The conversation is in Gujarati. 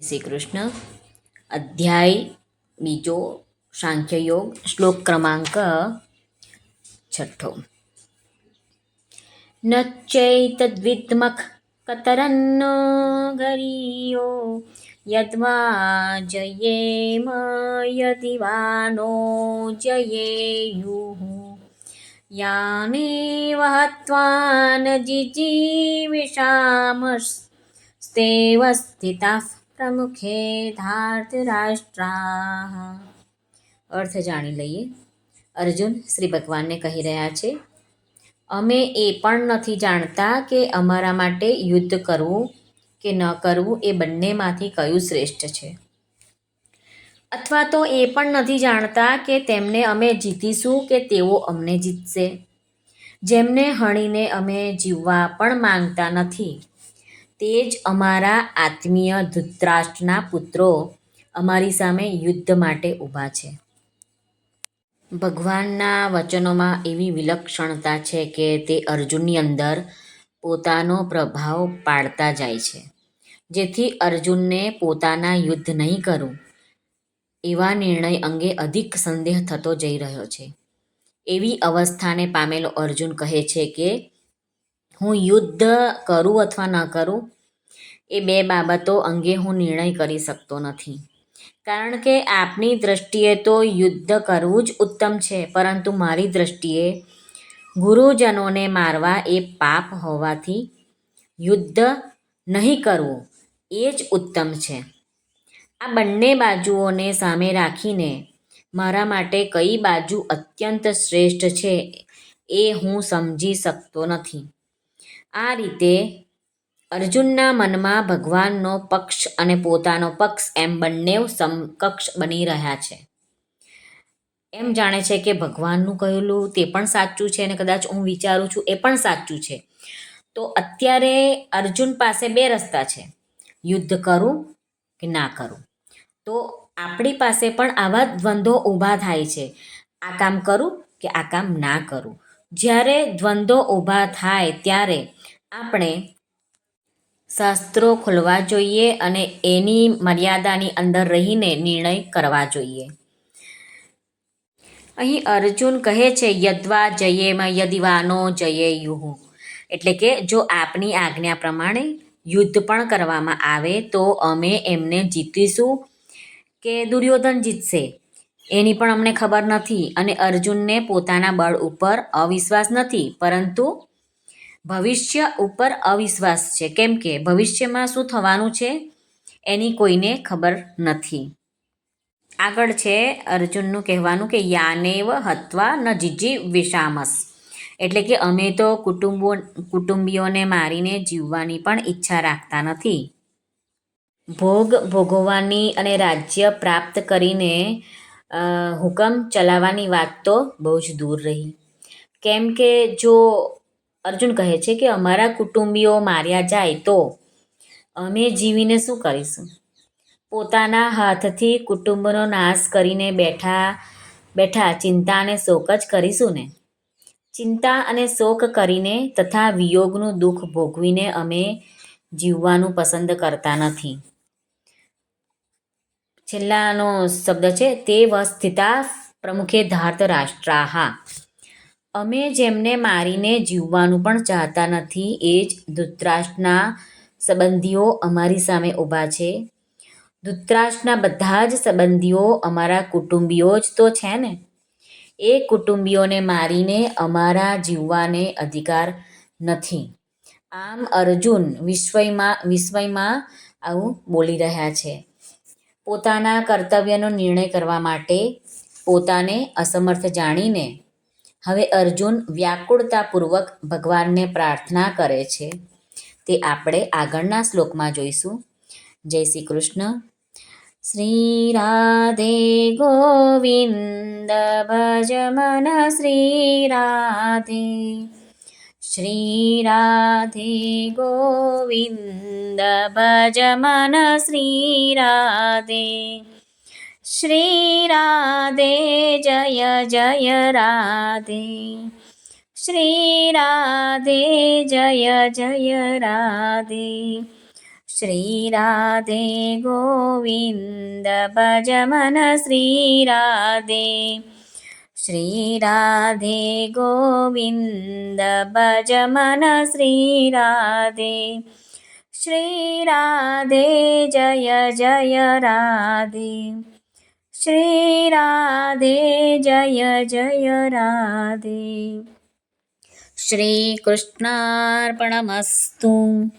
શ્રી કૃષ્ણ. અધ્યાય બીજો, સાંખ્યયોગ, શ્લોક ક્રમાંક 6. નચૈતદ્વિદ્મઃ કતરન્નો ગરીયો યદ્વા જયેમ યદિવાનો જયેયુઃ યાનેવ હત્વા ન જીજીવિષામસ્તેવ સ્થિતાઃ પ્રમુખે ધાર્તરાષ્ટ્રાઃ. અર્થ જાણી લઈએ. અર્જુન શ્રી ભગવાનને કહી રહ્યા છે, અમે એ પણ નથી જાણતા કે અમારા માટે યુદ્ધ કરવું કે ન કરવું એ બંનેમાંથી કયું શ્રેષ્ઠ છે. અથવા તો એ પણ નથી જાણતા કે તેમને અમે જીતીશું કે તેઓ અમને જીતશે. જેમને હણીને અમે જીવવા પણ માંગતા નથી, તે જ અમારા આત્મીય ધૃતરાષ્ટ્રના પુત્રો અમારી સામે યુદ્ધ માટે ઊભા છે. ભગવાનના વચનોમાં એવી વિલક્ષણતા છે કે તે અર્જુનની અંદર પોતાનો પ્રભાવ પાડતા જાય છે, જેથી અર્જુનને પોતાના યુદ્ધ નહીં કરવું એવા નિર્ણય અંગે અધિક સંદેહ થતો જઈ રહ્યો છે. એવી અવસ્થાને પામેલો અર્જુન કહે છે કે હું યુદ્ધ કરું અથવા ન કરું એ બે બાબતો અંગે હું નિર્ણય કરી શકતો નથી, કારણ કે આપની દ્રષ્ટિએ તો યુદ્ધ કરવું જ ઉત્તમ છે, પરંતુ મારી દ્રષ્ટિએ ગુરુજનોને મારવા એ પાપ હોવાથી યુદ્ધ નહીં કરવું એ જ ઉત્તમ છે. આ બંને બાજુઓને સામે રાખીને મારા માટે કઈ બાજુ અત્યંત શ્રેષ્ઠ છે એ હું સમજી શકતો નથી. આ રીતે અર્જુનના મનમાં ભગવાનનો પક્ષ અને પોતાનો પક્ષ એમ બંને સમકક્ષ બની રહ્યા છે. એમ જાણે છે કે ભગવાનનું કહેલું તે પણ સાચું છે અને કદાચ હું વિચારું છું એ પણ સાચું છે. તો અત્યારે અર્જુન પાસે બે રસ્તા છે, યુદ્ધ કરું કે ના કરું. તો આપણી પાસે પણ આવા દ્વંદ્વો ઊભા થાય છે, આ કામ કરું કે આ કામ ના કરું. જ્યારે દ્વંદ્વો ઊભા થાય ત્યારે આપણે શાસ્ત્રો ખોલવા જોઈએ અને એની મર્યાદાની અંદર રહીને નિર્ણય કરવા જોઈએ. અહીં અર્જુન કહે છે યદ્વા જયેમ યદિવાનો જયેયુઃ, એટલે કે જો આપની આજ્ઞા પ્રમાણે યુદ્ધ પણ કરવામાં આવે તો અમે એમને જીતીશું કે દુર્યોધન જીતશે એની પણ અમને ખબર નથી. અને અર્જુનને પોતાના બળ ઉપર અવિશ્વાસ નથી, પરંતુ ભવિષ્ય ઉપર અવિશ્વાસ છે, કેમ કે ભવિષ્યમાં શું થવાનું છે એની કોઈને ખબર નથી. આગળ છે અર્જુનનું કહેવાનું કે યાનેવ હત્વા ન જીજીવિષામસ, એટલે કે અમે તો કુટુંબીઓને મારીને જીવવાની પણ ઈચ્છા રાખતા નથી. ભોગ ભોગવવાની અને રાજ્ય પ્રાપ્ત કરીને હુકમ ચલાવવાની વાત તો બહુ જ દૂર રહી. કેમ કે જો અર્જુન કહે છે કે અમારા કુટુંબીઓ માર્યા જાય તો અમે જીવીને શું કરીશું? પોતાના હાથથી કુટુંબનો નાશ કરીને બેઠા ચિંતા અને શોક જ કરીશું ને. ચિંતા અને શોક કરીને તથા વિયોગનું દુઃખ ભોગવીને અમે જીવવાનું પસંદ કરતા નથી. છેલ્લાનો શબ્દ છે તે સ્થિતા પ્રમુખે ધાર્તરાષ્ટ્રાઃ, અમે જેમને મારીને જીવવાનું પણ ચાહતા નથી એ જ ધૃતરાષ્ટ્રના સંબંધીઓ અમારી સામે ઊભા છે. ધૃતરાષ્ટ્રના બધા જ સંબંધીઓ અમારા કુટુંબીઓ જ તો છે ને. એ કુટુંબીઓને મારીને અમારા જીવવાને અધિકાર નથી. આમ અર્જુન વિસ્મયમાં આવું બોલી રહ્યા છે. પોતાના કર્તવ્યનો નિર્ણય કરવા માટે પોતાને અસમર્થ જાણીને હવે અર્જુન વ્યાકુળતાપૂર્વક ભગવાનને પ્રાર્થના કરે છે. તે આપણે આગળના શ્લોકમાં જોઈશું. જય શ્રી કૃષ્ણ. શ્રી રાધે ગોવિંદ ભજ મન શ્રી રાધે. શ્રી રાધે ગોવિંદ ભજ મન શ્રી રાધે. શ્રી રાધે જય જય રાધે. શ્રી રાધે જય જય રાધે. શ્રી રાધે ગોવિંદ ભજ મન શ્રી રાધે. શ્રી રાધે ગોવિંદ ભજ મન શ્રી રાધે. શ્રી રાધે જય જય રાધે. શ્રી રાધે જય જય રાધે. શ્રી કૃષ્ણાર્પણમસ્તુ.